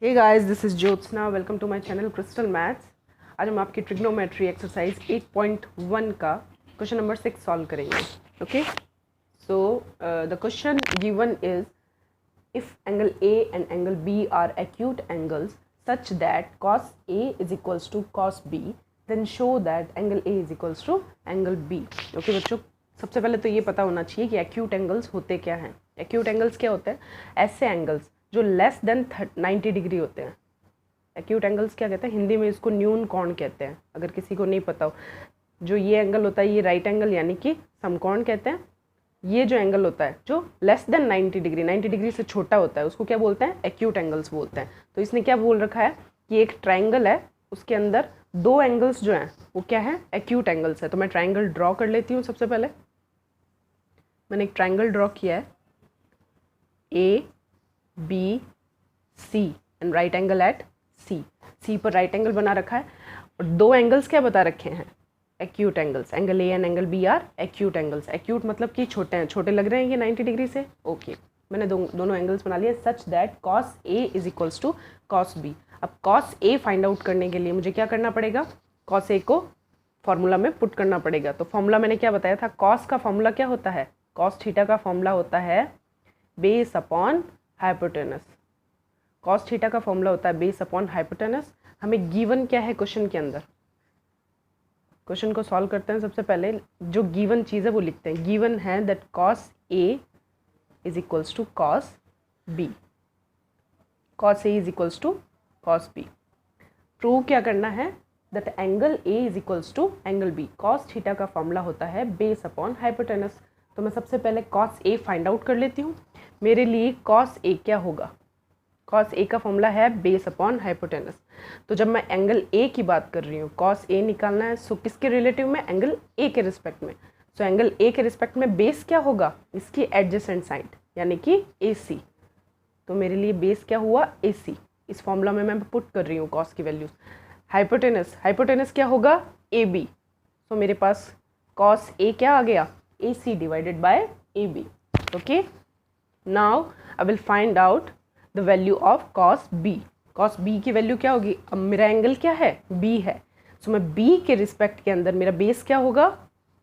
Hey guys, this is Jyotsna. Welcome to my channel Crystal Maths. आज हम आपकी trigonometry exercise 8.1 का क्वेश्चन नंबर 6 सॉल्व करेंगे। Okay, so the question given is if angle A and angle B are acute angles such that cos A is equals to cos B, then show that angle A is equals to angle B। Okay बच्चों, सबसे पहले तो ये पता होना चाहिए कि acute angles होते क्या हैं। एक्यूट एंगल्स क्या होते हैं? ऐसे एंगल्स जो लेस देन 90 डिग्री होते हैं। एक्यूट एंगल्स क्या कहते हैं? हिंदी में इसको न्यून कोण कहते हैं, अगर किसी को नहीं पता हो। जो ये एंगल होता है ये राइट एंगल यानी कि समकोण कहते हैं। ये जो एंगल होता है जो लेस देन 90 डिग्री, 90 डिग्री से छोटा होता है, उसको क्या बोलते हैं? एक्यूट एंगल्स बोलते हैं। तो इसने क्या बोल रखा है कि एक ट्राइंगल है, उसके अंदर दो एंगल्स जो हैं वो क्या है? एक्यूट एंगल्स है। तो मैं ट्राइंगल ड्रॉ कर लेती हूँ। सबसे पहले मैंने एक ट्राइंगल ड्रॉ किया है, A B C and right angle at C. C पर राइट एंगल बना रखा है और दो एंगल्स क्या बता रखे हैं? Acute angles. Angle A and angle B are acute angles. Acute मतलब कि छोटे हैं, छोटे लग रहे हैं ये 90 डिग्री से। ओके, मैंने दोनों एंगल्स बना लिए such that cos A is equals to cos B। अब cos A फाइंड आउट करने के लिए मुझे क्या करना पड़ेगा? cos A को फॉर्मूला में पुट करना पड़ेगा। तो फॉर्मूला मैंने क्या बताया था? cos का फॉर्मूला क्या होता है? cos थीटा का फॉर्मूला होता है base upon hypotenuse. cos theta का फॉर्मूला होता है बेस अपॉन हाइपोटेनस। हमें गिवन क्या है क्वेश्चन के अंदर? क्वेश्चन को सॉल्व करते हैं। सबसे पहले जो गिवन चीज़ है वो लिखते हैं। गिवन है that cos A is equals to cos B। cos A is equals to cos B। Prove क्या करना है? That angle A is equals to angle B। cos theta का फॉर्मूला होता है बेस अपॉन हाइपोटेनस। तो मैं सबसे पहले cos A फाइंड आउट कर लेती हूँ। मेरे लिए cos A क्या होगा? cos A का फॉर्मूला है बेस अपॉन हाइपोटेनस। तो जब मैं एंगल A की बात कर रही हूँ, cos A निकालना है, सो किसके रिलेटिव में? एंगल A के रिस्पेक्ट में। सो एंगल A के रिस्पेक्ट में बेस क्या होगा? इसकी एडजेसेंट साइड यानी कि AC। तो मेरे लिए बेस क्या हुआ? AC। इस फॉर्मूला में मैं पुट कर रही हूँ cos की वैल्यूज। हाइपोटेनस, हाइपोटेनस क्या होगा? AB। सो मेरे पास cos A क्या आ गया? AC divided by AB। Okay, now I will find out the value of cos B। cos B की वैल्यू क्या होगी? अब मेरा एंगल क्या है? B है। सो मैं B के रिस्पेक्ट के अंदर मेरा बेस क्या होगा?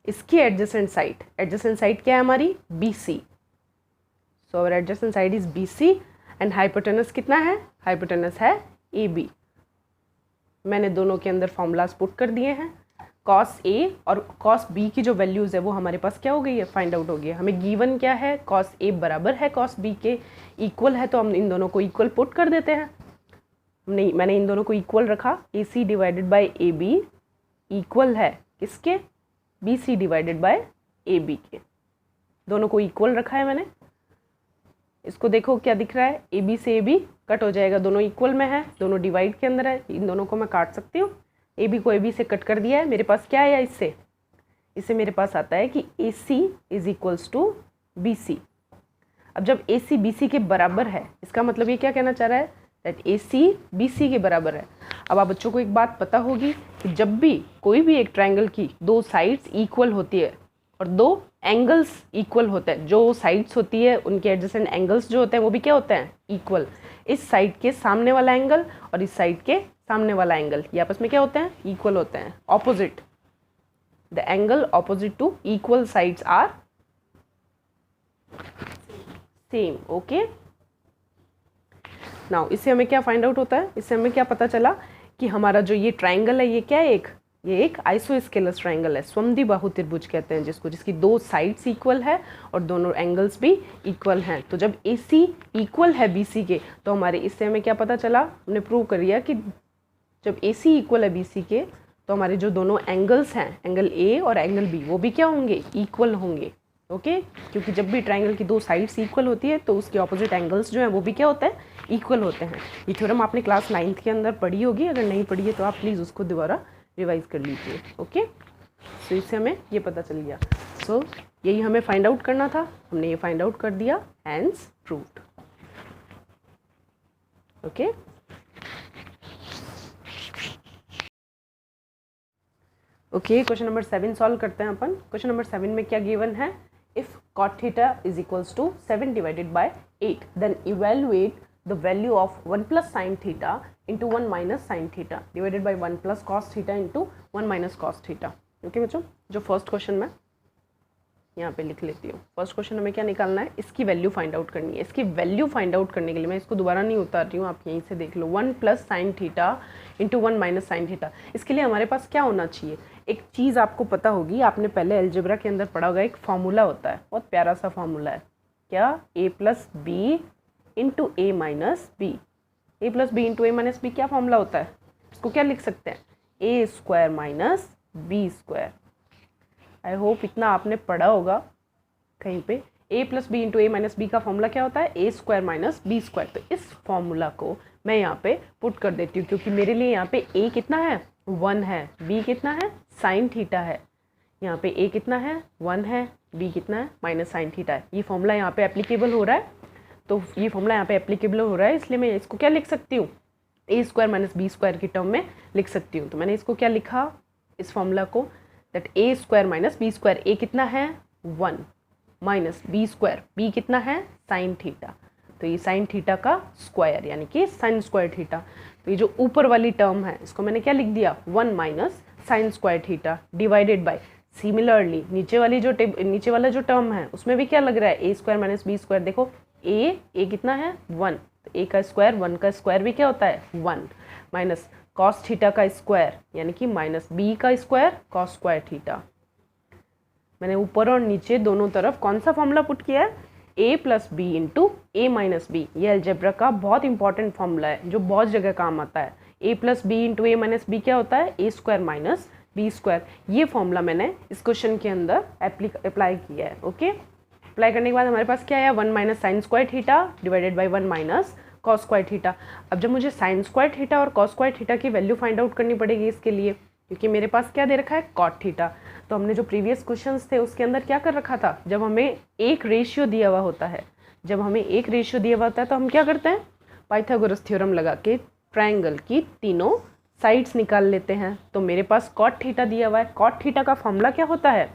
इसकी एडजेसेंट साइड। एडजेसेंट साइड क्या है हमारी? BC। So our adjacent side is BC and hypotenuse कितना है? हाइपोटेनस है AB। मैंने दोनों के अंदर फॉर्मूलाज पुट कर दिए हैं। cos A और cos B की जो वैल्यूज़ है वो हमारे पास क्या हो गई है? फाइंड आउट हो गई है। हमें गिवन क्या है? cos A बराबर है cos B के, इक्वल है, तो हम इन दोनों को इक्वल पुट कर देते हैं। नहीं, मैंने इन दोनों को इक्वल रखा। AC divided by AB equal है किसके? BC डिवाइडेड बाय AB के। दोनों को इक्वल रखा है मैंने। इसको देखो क्या दिख रहा है? AB से AB कट हो जाएगा, दोनों इक्वल में है, दोनों डिवाइड के अंदर है। इन दोनों को मैं काट सकती हूँ। AB को AB से कट कर दिया है। मेरे पास क्या आया इससे? इससे मेरे पास आता है कि AC is equals to BC। अब जब AC BC के बराबर है, इसका मतलब ये क्या कहना चाह रहा है? दैट AC BC के बराबर है। अब आप बच्चों को एक बात पता होगी कि जब भी कोई भी एक ट्राइंगल की दो साइड्स इक्वल होती है और दो एंगल्स इक्वल होते हैं, जो साइड्स होती है उनके एडजेसेंट एंगल्स जो होते हैं वो भी क्या होते हैं? इक्वल। इस साइड के सामने वाला एंगल और इस साइड के सामने वाला एंगल ये आपस में क्या होते हैं? इक्वल होते हैं, opposite. The angle opposite to equal sides are same. Okay, now इससे हमें क्या फाइंड आउट होता है? इससे हमें क्या पता चला कि हमारा जो ये ट्राइंगल है ये क्या है? ये एक आइसोस्केलस ट्राइंगल है। समद्विबाहु त्रिभुज कहते हैं जिसको, जिसकी दो साइड्स इक्वल है और दोनों एंगल्स भी इक्वल हैं। तो जब AC इक्वल है BC के, तो हमारे इससे हमें क्या पता चला? हमने प्रूव कर दिया कि जब AC इक्वल है BC के तो हमारे जो दोनों एंगल्स हैं, एंगल A और एंगल B, वो भी क्या होंगे? इक्वल होंगे। ओके, क्योंकि जब भी ट्राइंगल की दो साइड्स इक्वल होती है तो उसके ऑपोजिट एंगल्स जो हैं वो भी क्या होते हैं? इक्वल होते हैं। ये थ्योरम आपने क्लास 9th के अंदर पढ़ी होगी। अगर नहीं पढ़ी है तो आप प्लीज़ उसको दोबारा रिवाइज कर लीजिए। ओके, सो इससे हमें ये पता चल गया। सो यही हमें फाइंड आउट करना था, हमने ये फाइंड आउट कर दिया, hence proved. Okay, okay, question number 7 solve करते हैं अपन। क्वेश्चन नंबर 7 में क्या गिवन है? If cot theta is equals to 7 divided by 8 then evaluate the value of 1 plus sine theta into 1 minus sine theta divided by 1 plus cos theta into 1 minus cos theta. Okay बच्चों, जो first question में यहाँ पे लिख लेती हूँ। First question हमें क्या निकालना है, इसकी वैल्यू फाइंड आउट करनी है। इसकी वैल्यू फाइंड आउट करने के लिए मैं इसको दोबारा नहीं उतार रही हूँ, आप यहीं से देख लो। 1 plus sine theta into 1 minus sine theta. इसके लिए हमारे पास क्या होना चाहिए, एक चीज़ आपको पता होगी, आपने पहले अलजेब्रा के अंदर पढ़ा होगा, एक फार्मूला होता है, बहुत प्यारा सा फार्मूला है, क्या, A plus B into A minus B. A plus B into A minus B क्या फॉर्मूला होता है, इसको क्या लिख सकते हैं, A square minus B square. I hope इतना आपने पढ़ा होगा कहीं पे। A plus B into A minus B का फॉर्मूला क्या होता है, A square minus B square. तो इस फॉर्मूला को मैं यहाँ पे पुट कर देती हूँ, क्योंकि मेरे लिए यहाँ पे ए कितना है, 1 है, बी कितना है, साइन थीटा है। यहाँ पे ए कितना है, 1 है, बी कितना है, माइनस साइन थीटा है। ये फॉर्मूला यहाँ पे एप्लीकेबल हो रहा है, तो ये फॉर्मूला यहाँ पे एप्लीकेबल हो रहा है, इसलिए मैं इसको क्या लिख सकती हूँ, ए स्क्वायर माइनस बी स्क्वायर की टर्म में लिख सकती हूँ। तो मैंने इसको क्या लिखा, इस फॉर्मूला को, that A square minus B square. A कितना है, 1 माइनस बी स्क्वायर, बी कितना है, साइन थीटा। तो ये साइन थीटा का स्क्वायर यानी कि साइन स्क्वायर थीटा। तो ये जो ऊपर वाली टर्म है इसको मैंने क्या लिख दिया, 1 minus sin square theta divided by, similarly नीचे वाला जो टर्म है उसमें भी क्या लग रहा है, A square minus B square. देखो ए कितना है, 1, तो ए का स्क्वायर, 1 का स्क्वायर भी क्या होता है, 1, माइनस कॉस थीटा का स्क्वायर यानी कि माइनस बी का स्क्वायर कॉस स्क्वायर थीटा। मैंने ऊपर और नीचे दोनों तरफ कौन सा फॉर्मूला पुट किया है, ए plus B into A minus B. ये अलजेब्रा का बहुत इंपॉर्टेंट फॉर्मूला है जो बहुत जगह काम आता है। ए plus B into A minus B क्या होता है, A square minus B square. ये फॉर्मूला मैंने इस क्वेश्चन के अंदर अप्लाई किया है। ओके, अप्लाई करने के बाद हमारे पास क्या है, 1 minus sin square theta divided by 1 minus cos square theta. अब जब मुझे साइन स्क्वायर थीटा और कॉस स्क्वायर थीटा की वैल्यू फाइंड आउट करनी पड़ेगी इसके लिए, क्योंकि मेरे पास क्या दे रखा है, कॉट थीटा। तो हमने जो प्रीवियस क्वेश्चंस थे उसके अंदर क्या कर रखा था, जब हमें एक रेशियो दिया हुआ होता है, तो हम क्या करते हैं, पाइथागोरस थ्योरम लगा के ट्राइंगल की तीनों साइड्स निकाल लेते हैं। तो मेरे पास कॉट थीटा दिया हुआ है। कॉट थीटा का फॉर्मूला क्या होता है,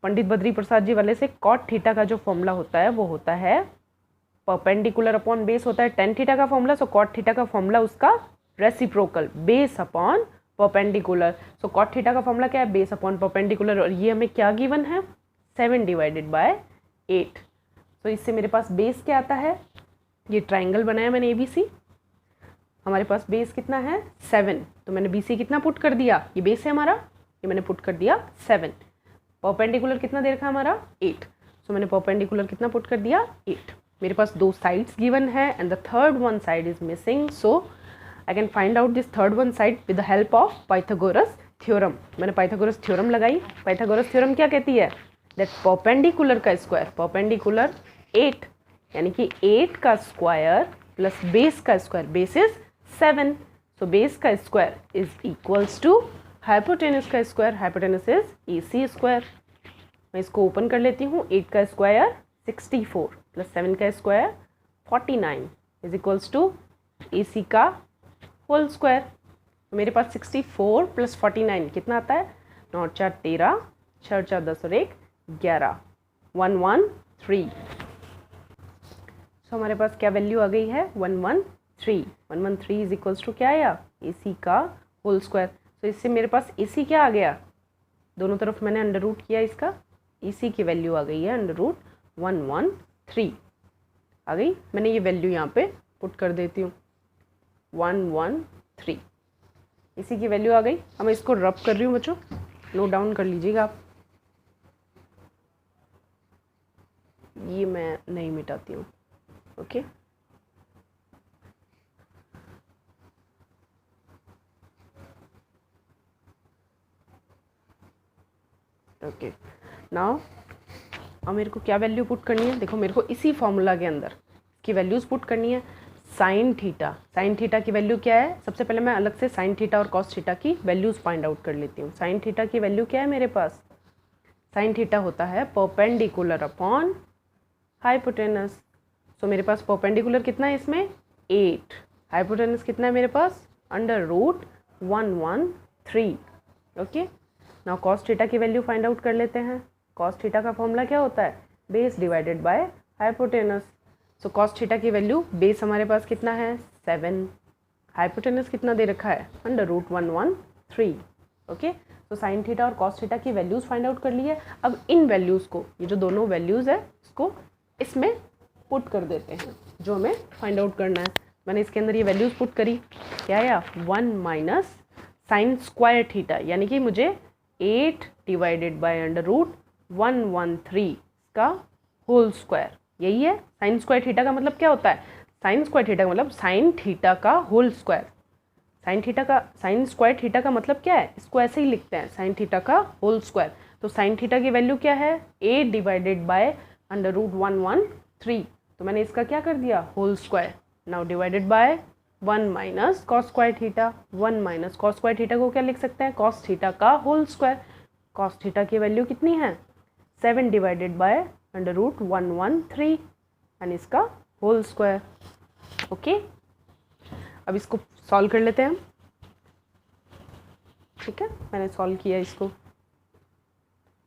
पंडित बद्री प्रसाद जी वाले से कॉट थीटा का जो फॉर्मूला होता है वो होता है परपेंडिकुलर अपॉन बेस होता है टेन थीटा का फॉर्मूला। सो कॉट थीटा का फॉर्मूला उसका रेसिप्रोकल, बेस अपॉन परपेंडिकुलर। सो कॉट थीटा का फॉर्मूला क्या है, बेस अपॉन परपेंडिकुलर। और ये हमें क्या गिवन है, 7 डिवाइडेड बाय 8। तो इससे मेरे पास बेस क्या आता है, ये ट्राइंगल बनाया मैंने ABC, हमारे पास बेस कितना है 7। तो मैंने BC कितना पुट कर दिया, ये बेस है हमारा, ये मैंने पुट कर दिया 7। परपेंडिकुलर कितना दे रखा हमारा 8। सो मैंने परपेंडिकुलर कितना पुट कर दिया 8। मेरे पास 2 साइड्स गिवन है and the third one side is missing. So I can find out this third one side with the help of Pythagoras theorem. मैंने पाइथागोरस थ्योरम लगाई। पाइथागोरस थ्योरम क्या कहती है, दैट परपेंडिकुलर का स्क्वायर, परपेंडिकुलर 8 यानी कि 8 का स्क्वायर प्लस बेस का square, base is 7। So base का square is equals to hypotenuse का square, hypotenuse is AC square. मैं इसको ओपन कर लेती हूँ। 8 का स्क्वायर 64 प्लस 7 का square 49 is equals to AC का होल स्क्वायर। तो मेरे पास 64 प्लस 49 कितना आता है, 9 4 13, 6 4 10 और 1 11, 113। सो हमारे पास क्या वैल्यू आ गई है, 113। 113 इज इक्वल्स टू क्या आया, AC का होल स्क्वायर। तो इससे मेरे पास AC क्या आ गया, दोनों तरफ मैंने अंडर रूट किया इसका, AC की वैल्यू आ गई है अंडर रूट 113 आ गई। मैंने ये वैल्यू यहाँ पे पुट कर देती हूँ 113, इसी की वैल्यू आ गई। अब मैं इसको रब कर रही हूँ बच्चों, नोट डाउन कर लीजिएगा आप। ये मैं नहीं मिटाती हूँ, ओके। ओके नाउ अब मेरे को क्या वैल्यू पुट करनी है, देखो मेरे को इसी फॉर्मूला के अंदर की वैल्यूज़ पुट करनी है। साइन थीटा, साइन थीटा की वैल्यू क्या है, सबसे पहले मैं अलग से साइन थीटा और कॉस थीटा की वैल्यूज़ फाइंड आउट कर लेती हूँ। साइन थीटा की वैल्यू क्या है मेरे पास, साइन थीटा होता है परपेंडिकुलर अपॉन हाइपोटेनस। सो मेरे पास परपेंडिकुलर कितना है इसमें 8, हाइपोटेनस कितना है मेरे पास under root 113। Okay now cos theta की वैल्यू फाइंड आउट कर लेते हैं। कॉस थीटा का फॉर्मूला क्या होता है, base divided by hypotenuse. So cos theta की वैल्यू, बेस हमारे पास कितना है 7, हाइपोटेनस कितना दे रखा है √113। ओके, तो साइन थीटा और कॉस थीटा की वैल्यूज़ फाइंड आउट कर ली है। अब इन वैल्यूज़ को, ये जो दोनों वैल्यूज़ है इसको इसमें पुट कर देते हैं जो हमें फाइंड आउट करना है। मैंने इसके अंदर ये वैल्यूज़ पुट करी, क्या आया 1 माइनस साइन स्क्वायर थीटा, यानी कि मुझे 8 डिवाइडेड बाय √113 का होल स्क्वायर, यही है साइन स्क्वायर थीटा का मतलब क्या होता है, साइन स्क्वायर थीटा का मतलब साइन थीटा का whole square. Sine square theta का मतलब क्या है, इसको ऐसे ही लिखते हैं साइन थीटा का होल स्क्वायर। तो साइन थीटा की वैल्यू क्या है 8 डिवाइडेड बाय √113, तो मैंने इसका क्या कर दिया whole square. Now divided by 1 minus cos square theta, 1 minus cos square theta को क्या लिख सकते हैं कॉस थीटा का होल स्क्वायर। कॉस थीटा की वैल्यू कितनी है 7 डिवाइडेड बाय √113 एंड इसका होल स्क्वायर। ओके, अब इसको सॉल्व कर लेते हैं हम। ठीक है, मैंने सॉल्व किया इसको।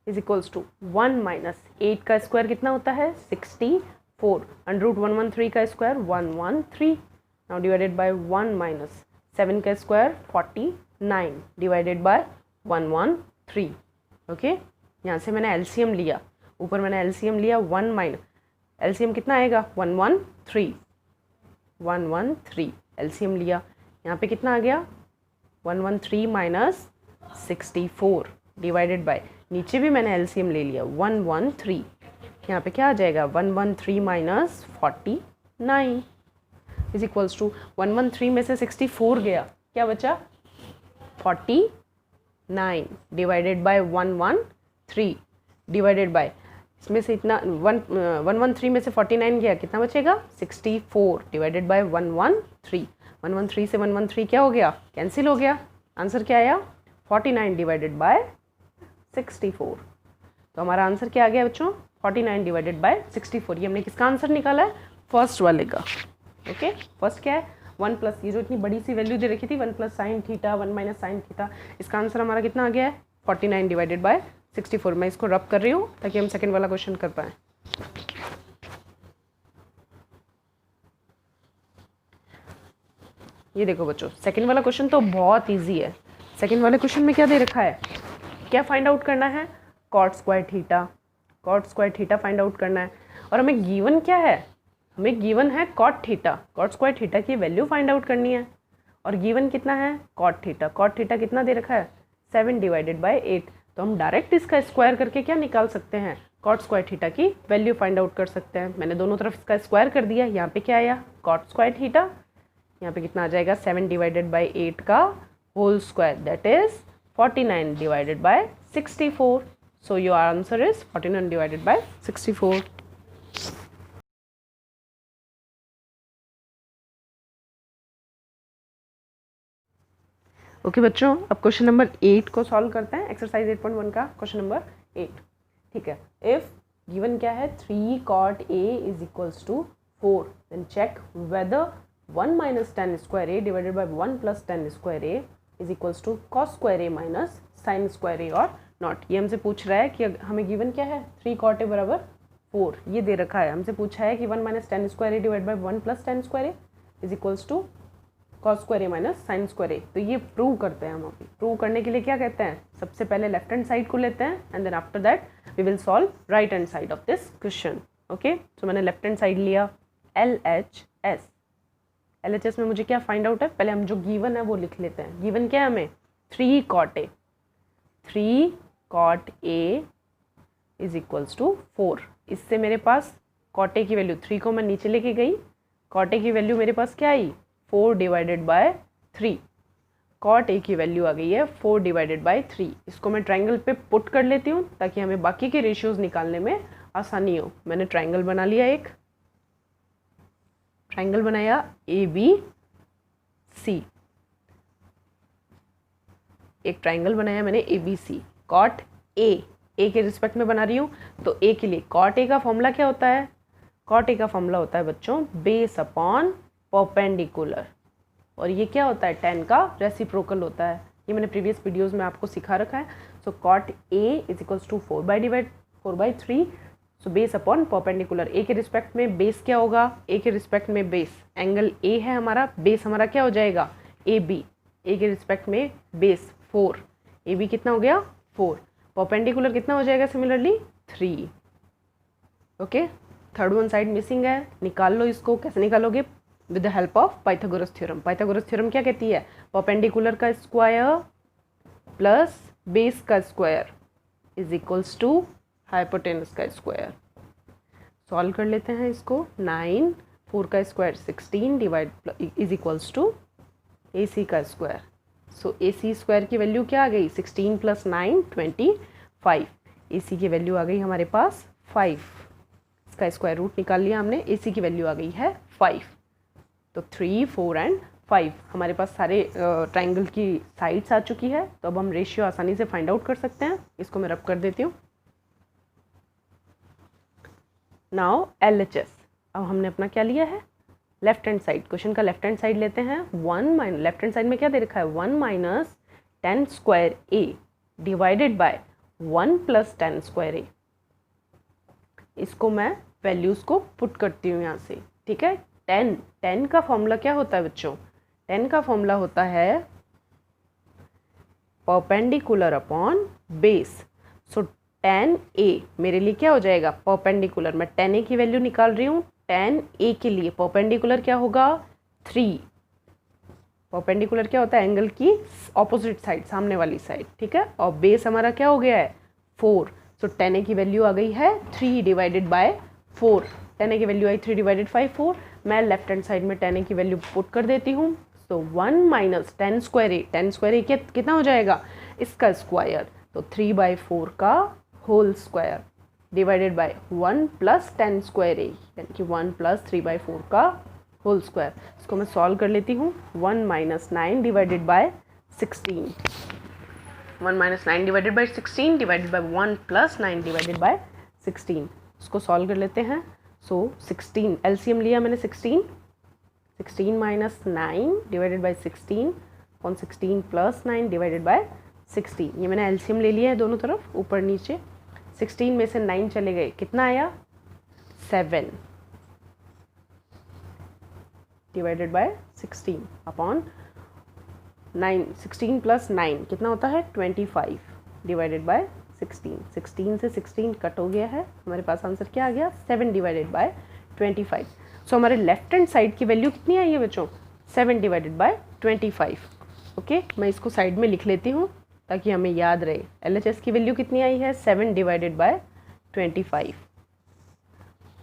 इज इक्वल्स टू 1 माइनस 8 का स्क्वायर कितना होता है 64, √113 का square 113, now divided by 1 minus 7 का स्क्वायर 49 डिवाइडेड बाय 113। ओके, यहाँ से मैंने एलसीएम लिया, ऊपर मैंने एलसीएम लिया 1 माइनस, एलसीएम कितना आएगा 113 एलसीएम लिया, यहाँ पे कितना आ गया 113 माइनस 64 डिवाइडेड बाय, नीचे भी मैंने एलसीएम ले लिया 113, यहाँ पे क्या आ जाएगा 113 माइनस 49 इज इक्वल्स टू 113 में से 64 गया, क्या बचा 49 डिवाइडेड बाय 113 डिवाइडेड बाय, इसमें से इतना 113 में से 49 गया, कितना बचेगा 64 डिवाइडेड बाय 113, 113 से 113 क्या हो गया कैंसिल हो गया, आंसर क्या आया 49 डिवाइडेड बाय 64। तो हमारा आंसर क्या आ गया बच्चों 49 डिवाइडेड बाय 64। ये हमने किसका आंसर निकाला है फर्स्ट वाले का। ओके, फर्स्ट क्या है 1 प्लस, ये जो इतनी बड़ी सी वैल्यू दे रखी थी 1 plus sine theta 1 minus sine theta, इसका आंसर हमारा कितना आ गया है 49 डिवाइडेड बाय 64। मैं इसको रब कर रही हूँ ताकि हम सेकंड वाला क्वेश्चन कर पाएँ। ये देखो बच्चों, सेकंड वाला क्वेश्चन तो बहुत इजी है। सेकंड वाले क्वेश्चन में क्या दे रखा है, क्या फाइंड आउट करना है cot square theta find out करना है, और हमें गिवन क्या है, हमें गिवन है कॉट स्क्वायर थीटा की वैल्यू फाइंड आउट करनी है, और गिवन कितना है कॉट थीटा कितना दे रखा है 7 डिवाइडेड बाय 8, तो हम डायरेक्ट इसका स्क्वायर करके क्या निकाल सकते हैं कॉट स्क्वायर थीटा की वैल्यू फाइंड आउट कर सकते हैं। मैंने दोनों तरफ इसका स्क्वायर कर दिया, यहाँ पे क्या आया कॉट स्क्वायर थीटा, यहाँ पे कितना आ जाएगा 7 डिवाइडेड बाय 8 का whole square, that is 49 divided by 64। So your answer is 49 divided by 64। Okay बच्चों, अब क्वेश्चन नंबर 8 को सॉल्व करते हैं, एक्सरसाइज 8.1 का क्वेश्चन नंबर 8। ठीक है, इफ गिवन क्या है 3 cot A is equals to 4, then check whether 1 minus tan square A divided by 1 plus tan square A is equals to cos square A minus sin square A और not. ये हमसे पूछ रहा है कि हमें गिवन क्या है 3 cot ए बराबर 4, ये दे रखा है। हमसे पूछा है कि 1 minus tan square A divide by 1 plus tan square A is equals to cos square A minus sin square A. तो ये प्रूव करते हैं हम। अभी प्रूव करने के लिए क्या कहते हैं, सबसे पहले लेफ्ट हैंड साइड को लेते हैं and then after that we will solve right hand side of this question. Okay, so मैंने लेफ्ट हैंड साइड लिया LHS। LHS में मुझे क्या फाइंड आउट है, पहले हम जो गिवन है वो लिख लेते हैं। गिवन क्या है हमें 3 cot A, 3 cot A is equals to 4। इससे मेरे पास cot A की वैल्यू 3 को मैं नीचे लेके गई, cot A की वैल्यू मेरे पास क्या आई 4 डिवाइडेड बाय 3। cot A की वैल्यू आ गई है 4 डिवाइडेड बाय 3। इसको मैं ट्राइंगल पे पुट कर लेती हूँ ताकि हमें बाकी के रेशियोज निकालने में आसानी हो। मैंने ट्राइंगल बना लिया, एक ट्राइंगल बनाया ABC, एक ट्राइंगल बनाया मैंने ABC। cot A के रिस्पेक्ट में बना रही हूँ, तो A के लिए cot A का फॉर्मूला क्या होता है, cot A का फॉर्मूला होता है बच्चों बेस अपॉन परपेंडिकुलर, और ये क्या होता है tan का रेसिप्रोकल होता है। ये मैंने प्रीवियस वीडियोस में आपको सिखा रखा है। So cot A is equals to 4/3, so base upon perpendicular, A के रिस्पेक्ट में बेस क्या होगा, ए के रिस्पेक्ट में बेस, एंगल ए है हमारा, बेस हमारा क्या हो जाएगा ए बी, ए के रिस्पेक्ट में बेस 4, ए बी कितना हो गया 4, परपेंडिकुलर कितना हो जाएगा similarly 3। Okay, third one side missing है, निकाल लो इसको। कैसे निकालोगे, with the help of Pythagoras theorem. Pythagoras theorem क्या कहती है, परपेंडिकुलर का स्क्वायर प्लस बेस का square is equals to hypotenuse का स्क्वायर। सॉल्व कर लेते हैं इसको। 9, 4 का स्क्वायर 16 divide is equals to A C का square. So A C square की वैल्यू क्या आ गई, 16 + 9 25। ए सी की वैल्यू आ गई हमारे पास 5, इसका स्क्वायर रूट निकाल लिया हमने, ए सी की वैल्यू आ गई है 5। तो 3, 4 एंड 5 हमारे पास सारे ट्राइंगल की साइड्स आ चुकी है। तो अब हम रेशियो आसानी से फाइंड आउट कर सकते हैं। इसको मैं रब कर देती हूँ। नाउ LHS, अब हमने अपना क्या लिया है, लेफ्ट हैंड साइड। क्वेश्चन का लेफ्ट हैंड साइड लेते हैं। 1 लेफ्ट हैंड साइड में क्या दे रखा है, 1 - 10 square a divided by 1 + 10 square a। इसको मैं वैल्यूज को पुट करती हूँ यहाँ से, ठीक है। 10 का फॉर्मूला क्या होता है बच्चों, 10 का फॉर्मूला होता है परपेंडिकुलर अपॉन बेस। सो 10a मेरे लिए क्या हो जाएगा, परपेंडिकुलर। मैं 10a की वैल्यू निकाल रही हूँ। 10a के लिए परपेंडिकुलर क्या होगा 3। परपेंडिकुलर क्या होता है, एंगल की ऑपोजिट साइड, सामने वाली साइड, ठीक है। और बेस हमारा क्या हो गया है 4। सो 10a की वैल्यू आ गई है 3 डिवाइडेड बाय 4। 10a की वैल्यू आई 3 डिवाइडेड बाय 4। मैं लेफ्ट हैंड साइड में 10a की वैल्यू पुट कर देती हूँ। So 1 - 10 square a, 10 square a कितना हो जाएगा, इसका स्क्वायर। तो 3/4 का whole square divided by 1 + 10 square a, यानी कि 1 + 3/4 का होल स्क्वायर। इसको मैं सॉल्व कर लेती हूँ। 1 - 9 divided by 16, 1 - 9 divided by 16 divided by 1 + 9 divided by 16। इसको सॉल्व कर लेते हैं। सो 16 एलसीएम लिया मैंने 16 - 9 divided by 16 upon 16 + 9 divided by 16। ये मैंने एलसीएम ले लिया है दोनों तरफ, ऊपर नीचे। 16 में से 9 चले गए, कितना आया 7 डिवाइडेड बाय 16 अपॉन 9। 16 + 9 कितना होता है 25 डिवाइडेड बाय 16। 16 से 16 कट हो गया है, हमारे पास आंसर क्या आ गया 7 डिवाइडेड बाय 25। सो हमारे लेफ्ट हैंड साइड की वैल्यू कितनी आई है बच्चों, 7 डिवाइडेड बाय 25। ओके, मैं इसको साइड में लिख लेती हूँ ताकि हमें याद रहे। LHS की वैल्यू कितनी आई है 7 डिवाइडेड बाय 25।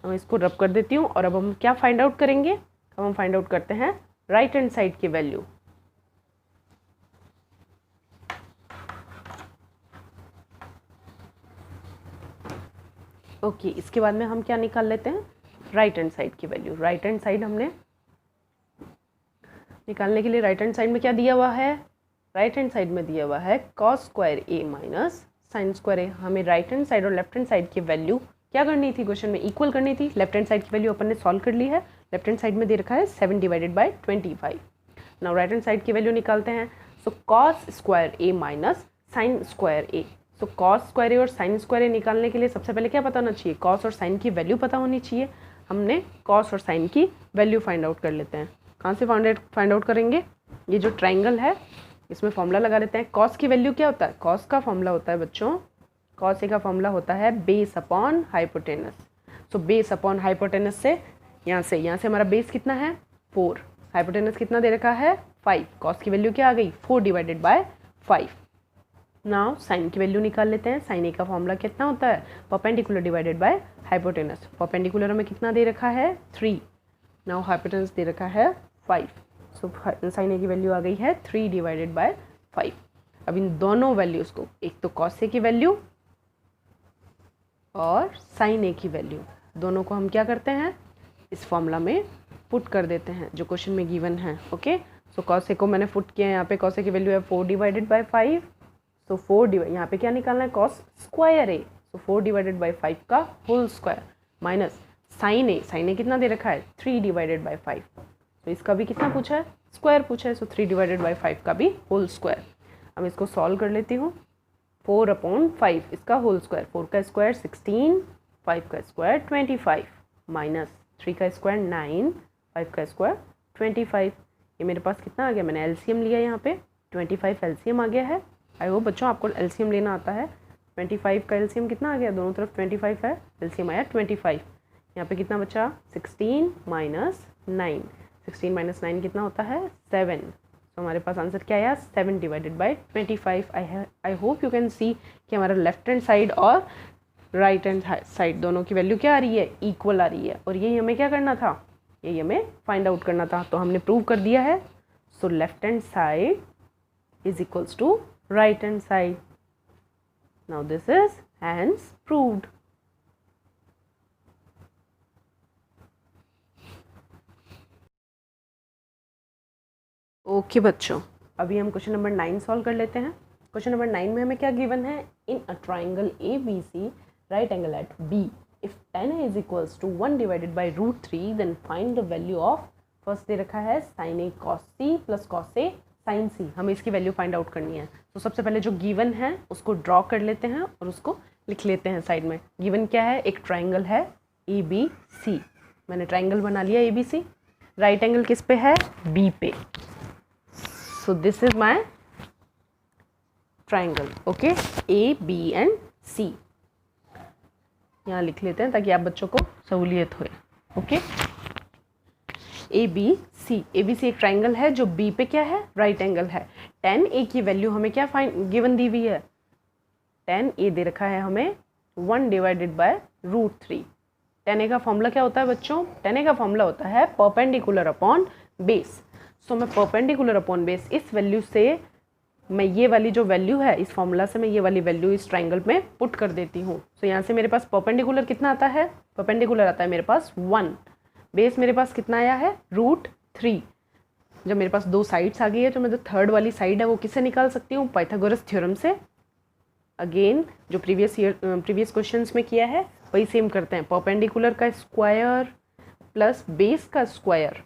हम इसको रब कर देती हूँ। और अब हम क्या फाइंड आउट करेंगे, अब हम फाइंड आउट करते हैं राइट हैंड साइड की वैल्यू। ओके, इसके बाद में हम क्या निकाल लेते हैं, राइट हैंड साइड की वैल्यू। राइट हैंड साइड हमने निकालने के लिए राइट हैंड साइड में क्या दिया हुआ है, राइट हैंड साइड में दिया हुआ है cos square a minus sin square a। हमें राइट हैंड साइड और लेफ्ट हैंड साइड की वैल्यू क्या करनी थी, क्वेश्चन में इक्वल करनी थी। लेफ्ट हैंड साइड की वैल्यू अपन ने सॉल्व कर ली है। लेफ्ट हैंड साइड में दे रखा है 7 divided bye 25। Now right hand side की वैल्यू निकालते हैं। सो cos square a minus sin square a। So cos square a और साइन स्क्वायर a निकालने के लिए सबसे पहले क्या पता होना चाहिए, cos और साइन की वैल्यू पता होनी चाहिए। हमने cos और साइन की वैल्यू फाइंड आउट कर लेते हैं। कहाँ से फाइंड आउट करेंगे, ये जो ट्राइंगल है इसमें फॉर्मूला लगा लेते हैं। cos की वैल्यू क्या होता है, cos का फॉर्मूला होता है बच्चों, cos a का फॉर्मूला होता है बेस अपॉन हाइपोटेनस। सो बेस अपॉन हाइपोटेनस से यहाँ से हमारा बेस कितना है 4, हाइपोटेनस कितना दे रखा है 5। cos की वैल्यू क्या आ गई 4 डिवाइडेड बाय 5। नाउ साइन की वैल्यू निकाल लेते हैं। साइन a का फॉर्मूला कितना होता है, perpendicular divided by hypotenuse. Perpendicular में कितना दे रखा है 3, नाउ हाइपोटेनस दे रखा है 5। सो साइन a की वैल्यू आ गई है 3 डिवाइडेड बाय 5। अब इन दोनों वैल्यूज़ को, एक तो cos a की वैल्यू और साइन a की वैल्यू, दोनों को हम क्या करते हैं इस फॉर्मूला में पुट कर देते हैं जो क्वेश्चन में गिवन है। ओके, सो cos a को मैंने पुट किया, यहाँ पे cos a की वैल्यू है 4 डिवाइडेड बाय 5। सो 4 यहाँ पे क्या निकालना है cos square a। So 4 divided by 5 का whole square minus sine a कितना दे रखा है 3 डिवाइडेड बाय 5। तो इसका भी कितना पूछा है, स्क्वायर पूछा है। सो 3 डिवाइडेड बाय 5 का भी होल स्क्वायर। अब इसको सॉल्व कर लेती हूँ। 4/5 इसका होल स्क्वायर, 4 का स्क्वायर 16 5 का स्क्वायर 25 माइनस 3 का स्क्वायर 9, 5 का स्क्वायर 25। ये मेरे पास कितना आ गया, मैंने एलसीएम लिया यहाँ पे 25 एलसीएम आ गया है। आई होप बच्चों आपको एलसीएम लेना आता है। 25 का एलसीएम कितना आ गया, दोनों तरफ 25 है, एलसीएम आया 25। यहाँ पे कितना बचा 16 माइनस 9, 16 माइनस 9 कितना होता है 7। तो हमारे पास आंसर क्या आया 7 divided by 25। I hope you can see कि हमारा लेफ्ट हैंड साइड और राइट हैंड साइड दोनों की वैल्यू क्या आ रही है, इक्वल आ रही है। और यही हमें क्या करना था, यही हमें फाइंड आउट करना था। तो हमने प्रूव कर दिया है। So left hand side is equals to right hand side. Now this is hence proved. Okay बच्चों, अभी हम क्वेश्चन नंबर 9 सॉल्व कर लेते हैं। क्वेश्चन नंबर 9 में हमें क्या गिवन है, in a triangle A B C right angle at B if tan a is equals to 1 divided by √3 then find the value of, first दे रखा है sin a cos c plus cos a sin c। हमें इसकी value find out करनी है। तो सबसे पहले जो गिवन है उसको ड्रॉ कर लेते हैं और उसको लिख लेते हैं साइड में। गिवन क्या है, एक ट्राइंगल है ए बी सी, मैंने ट्राइंगल बना लिया A B C. Right angle किस पे है, बी पे। So this is my triangle, okay, A B and C. यहाँ लिख लेते हैं ताकि आप बच्चों को सहूलियत होए। ओके, ए बी सी एक ट्राइंगल है जो बी पे क्या है, राइट एंगल है। tan a की वैल्यू हमें क्या फाइंड गिवन दी हुई है, tan a दे रखा है हमें 1 डिवाइडेड बाय √3। tan a का फॉर्मूला क्या होता है बच्चों, tan a का फॉर्मूला होता है परपेंडिकुलर अपॉन बेस। सो मैं परपेंडिकुलर अपॉन बेस इस वैल्यू से मैं ये वाली जो वैल्यू है इस फॉर्मूला से मैं ये वाली वैल्यू इस ट्राइंगल में पुट कर देती हूँ। सो यहाँ से मेरे पास परपेंडिकुलर कितना आता है, परपेंडिकुलर आता है मेरे पास 1, बेस मेरे पास कितना आया है √3। जब मेरे पास दो साइड्स आ गई है तो मैं जो थर्ड वाली साइड है वो किससे निकाल सकती हूँ, पाइथागोरस थ्योरम से। अगेन जो प्रीवियस क्वेश्चंस में किया है वही सेम करते हैं, परपेंडिकुलर का स्क्वायर प्लस बेस का square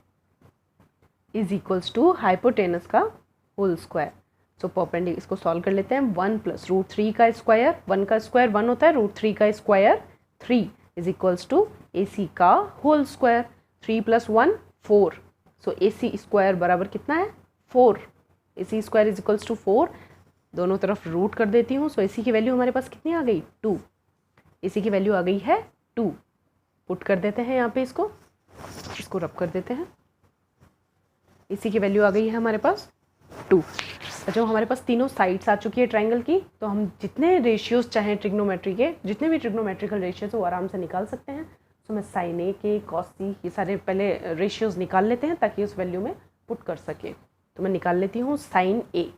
is equals to hypotenuse का होल स्क्वायर। सो परपेंडिकुलर इसको सॉल्व कर लेते हैं। 1 प्लस √3 का स्क्वायर, 1 का स्क्वायर 1 होता है, √3 का square 3 is equals to A C का whole square. 3 + 1 4, so A C square बराबर कितना है 4। ए C square is equals to 4, दोनों तरफ रूट कर देती हूँ। सो ए सी की वैल्यू हमारे पास कितनी आ गई 2, ए सी की वैल्यू आ गई है 2। पुट कर देते हैं यहाँ पे, इसको रब कर देते हैं। ए सी की वैल्यू आ गई है हमारे पास 2। अच्छा, हमारे पास तीनों साइड्स आ चुकी है ट्राइंगल की, तो हम जितने रेशियोज चाहें ट्रिग्नोमेट्री के, जितने भी ट्रिग्नोमेट्रिकल रेशियोज वो आराम से निकाल सकते हैं। तो मैं साइन ए के कॉस सी ये सारे पहले रेशियोज निकाल लेते हैं ताकि उस वैल्यू में पुट कर सके। तो मैं निकाल लेती हूँ साइन ए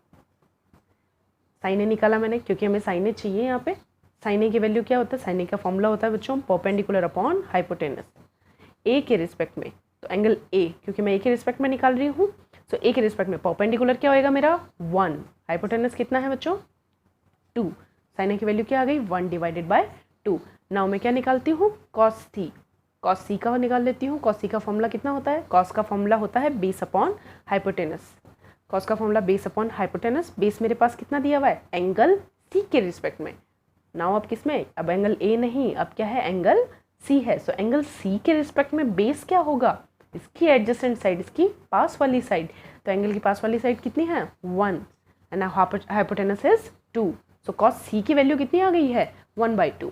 निकाला मैंने क्योंकि हमें साइन ए चाहिए यहाँ पे। साइन ए की वैल्यू क्या होता है, साइन ए का फॉर्मूला होता है बच्चों परपेंडिकुलर अपॉन हाइपोटेनस। ए के रिस्पेक्ट में तो एंगल ए, क्योंकि मैं ए के रिस्पेक्ट में निकाल रही हूँ, तो ए के रिस्पेक्ट में परपेंडिकुलर क्या होएगा मेरा 1, हाइपोटेनस कितना है बच्चों 2। साइन ए की वैल्यू क्या आ गई 1 डिवाइडेड बाय 2। नाउ मैं क्या निकालती हूँ कॉस सी का निकाल लेती हूँ। कॉस सी का फॉर्मूला कितना होता है, कॉस का फॉर्मूला होता है बेस अपॉन हाइपोटेनस। कॉस का formula base upon hypotenuse. Base मेरे पास कितना दिया हुआ है, एंगल सी के रिस्पेक्ट में। नाउ अब किस में, अब एंगल ए नहीं, अब क्या है एंगल सी है। सो एंगल सी के रिस्पेक्ट में बेस क्या होगा, इसकी एडजेसेंट साइड, इसकी पास वाली साइड। तो एंगल की पास वाली साइड कितनी है 1 and hypotenuse is 2। So cos C की वैल्यू कितनी आ गई है 1/2।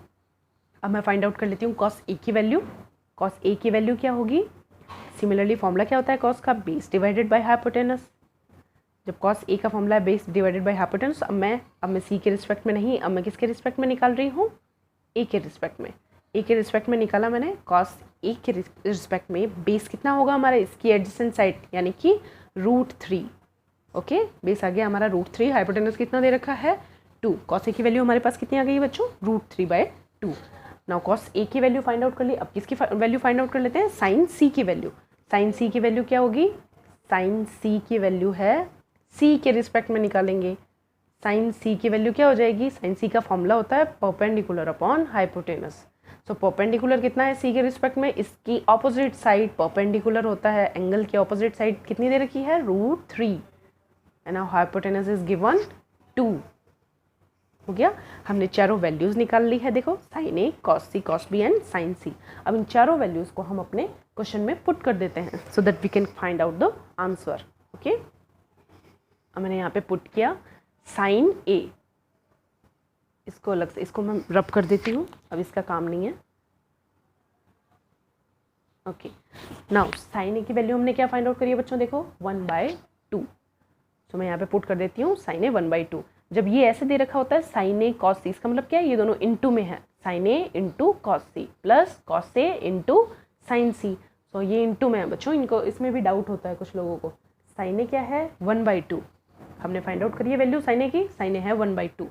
अब मैं फाइंड आउट कर लेती हूँ कॉस ए की वैल्यू। कॉस ए की वैल्यू क्या होगी, सिमिलरली फॉर्मूला क्या होता है कॉस का, बेस डिवाइडेड बाय हाइपोटेनस। जब कॉस ए का फॉर्मूला है बेस डिवाइडेड बाय हाइपोटेनस, अब मैं सी के रिस्पेक्ट में नहीं, अब मैं किसके रिस्पेक्ट में निकाल रही हूँ, ए के रिस्पेक्ट में। ए के रिस्पेक्ट में निकाला मैंने, कॉस ए के रिस्पेक्ट में बेस कितना होगा हमारा, इसकी एडजेसेंट साइड यानी कि √3। ओके, बेस आ गया हमारा √3, हाइपोटेनस कितना दे रखा है 2। कॉस ए की वैल्यू हमारे पास कितनी आ गई बच्चों √3/2। नाउ कॉस ए की वैल्यू फाइंड आउट कर ली। अब किसकी वैल्यू फाइंड आउट कर लेते हैं, साइन सी की वैल्यू। साइन सी की वैल्यू क्या होगी, साइन सी की वैल्यू है सी के रिस्पेक्ट में निकालेंगे। साइन सी की वैल्यू क्या हो जाएगी, साइन सी का फॉर्मूला होता है perpendicular upon hypotenuse. So perpendicular कितना है सी के रिस्पेक्ट में, इसकी ऑपोजिट साइड परपेंडिकुलर होता है, एंगल की ऑपोजिट साइड कितनी दे रखी है √3 and now hypotenuse is given 2। हो गया। हमने चारों वैल्यूज़ निकाल ली है, देखो sin A, cos C, cos B and sin C. अब इन चारों वैल्यूज़ को हम अपने क्वेश्चन में पुट कर देते हैं so that we can find out the answer. Okay, अब मैंने यहाँ पे पुट किया साइन ए, इसको अलग से, इसको मैं रब कर देती हूँ, अब इसका काम नहीं है। ओके, नाउ साइन ए की वैल्यू हमने क्या फाइंड आउट करी है बच्चों, देखो 1/2। तो मैं यहाँ पे पुट कर देती हूँ साइन ए 1/2। जब ये ऐसे दे रखा होता है साइन ए कॉस सी, इसका मतलब क्या है, ये दोनों इनटू में है, sin A into cos C plus cos A into sin C. So ये इनटू में है बच्चों, इनको इसमें भी डाउट होता है कुछ लोगों को। साइन ए क्या है 1/2, हमने फाइंड आउट करी है वैल्यू साइन ए की, साइन ए है 1/2।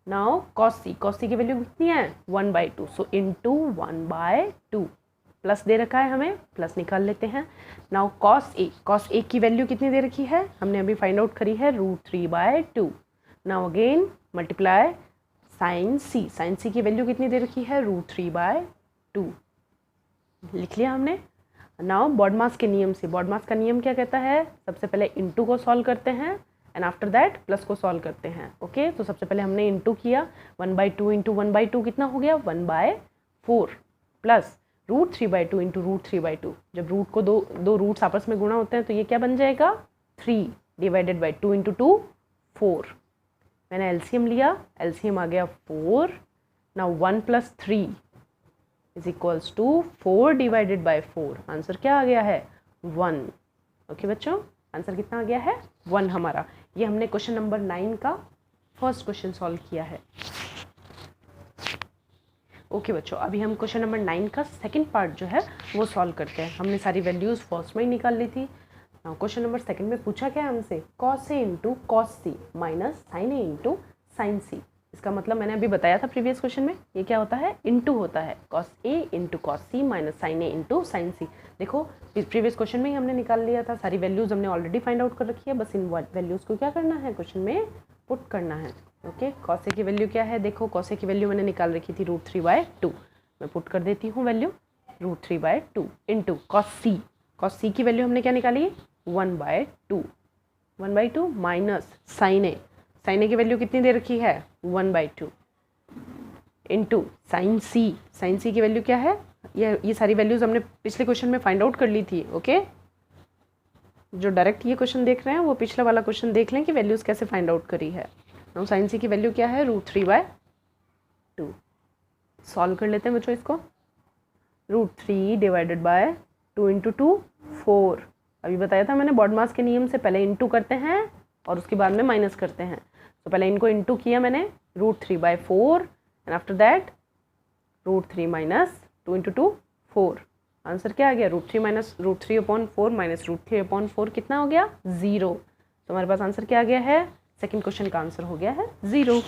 नाउ कॉस सी की वैल्यू कितनी है 1/2, सो इंटू 1/2 प्लस दे रखा है हमें, प्लस निकाल लेते हैं। नाउ कॉस ए की वैल्यू कितनी दे रखी है, हमने अभी फाइंड आउट करी है √3/2। नाउ अगेन मल्टीप्लाई साइन सी की वैल्यू कितनी दे रखी है √3/2, लिख लिया हमने। नाउ बॉडमास के नियम से, बॉडमास का नियम क्या कहता है, सबसे पहले इंटू को सॉल्व करते हैं एंड आफ्टर दैट प्लस को सॉल्व करते हैं। ओके, तो सबसे पहले हमने इंटू किया, 1/2 इंटू 1/2 कितना हो गया 1/4 प्लस √3/2 इंटू √3/2। जब रूट को दो रूट्स आपस में गुणा होते हैं तो ये क्या बन जाएगा 3 डिवाइडेड बाई 2 इंटू 2 4। मैंने एलसीएम लिया, एलसीएम आ गया 4। Now 1 + 3 is equals to 4 divided by 4। Answer क्या आ गया है 1। ओके बच्चों, आंसर कितना आ गया है 1 हमारा। ये हमने क्वेश्चन नंबर 9 का फर्स्ट क्वेश्चन सॉल्व किया है। ओके बच्चों, अभी हम क्वेश्चन नंबर 9 का सेकंड पार्ट जो है वो सॉल्व करते हैं। हमने सारी वैल्यूज़ फर्स्ट में ही निकाल ली थी। क्वेश्चन नंबर सेकंड में पूछा क्या हमसे, cos A into cos C minus sign A into sin सी। इसका मतलब मैंने अभी बताया था प्रीवियस क्वेश्चन में, ये क्या होता है इंटू होता है, cos A into cos C minus sign A into sin सी। देखो प्रीवियस क्वेश्चन में ही हमने निकाल लिया था, सारी वैल्यूज़ हमने ऑलरेडी फाइंड आउट कर रखी है, बस इन वैल्यूज़ को क्या करना है क्वेश्चन में पुट करना है। ओके, कॉस ए की वैल्यू क्या है, देखो कॉस ए की वैल्यू मैंने निकाल रखी थी √3/2, मैं पुट कर देती हूँ वैल्यू √3/2 इंटू कॉस सी की वैल्यू हमने क्या निकाली 1/2 माइनस साइन ए की वैल्यू कितनी दे रखी है 1/2 इंटू साइन सी की वैल्यू क्या है, ये सारी वैल्यूज़ हमने पिछले क्वेश्चन में फाइंड आउट कर ली थी। ओके, जो डायरेक्ट ये क्वेश्चन देख रहे हैं वो पिछला वाला क्वेश्चन देख लें कि वैल्यूज़ कैसे फाइंड आउट करी है। नाउ साइन सी की वैल्यू क्या है √3/2। सॉल्व कर लेते हैं बच्चों इसको, √3 डिवाइडेड बाय 2 इंटू 2 4। अभी बताया था मैंने बॉडमास के नियम से पहले इंटू करते हैं और उसके बाद में माइनस करते हैं। तो पहले इनको इंटू किया मैंने √3/4 and after that √3 minus 2 into 2 4। Answer क्या आ गया √3/4 माइनस √3/4 कितना हो गया 0। तो हमारे पास आंसर क्या आ गया है, सेकंड क्वेश्चन का आंसर हो गया है 0।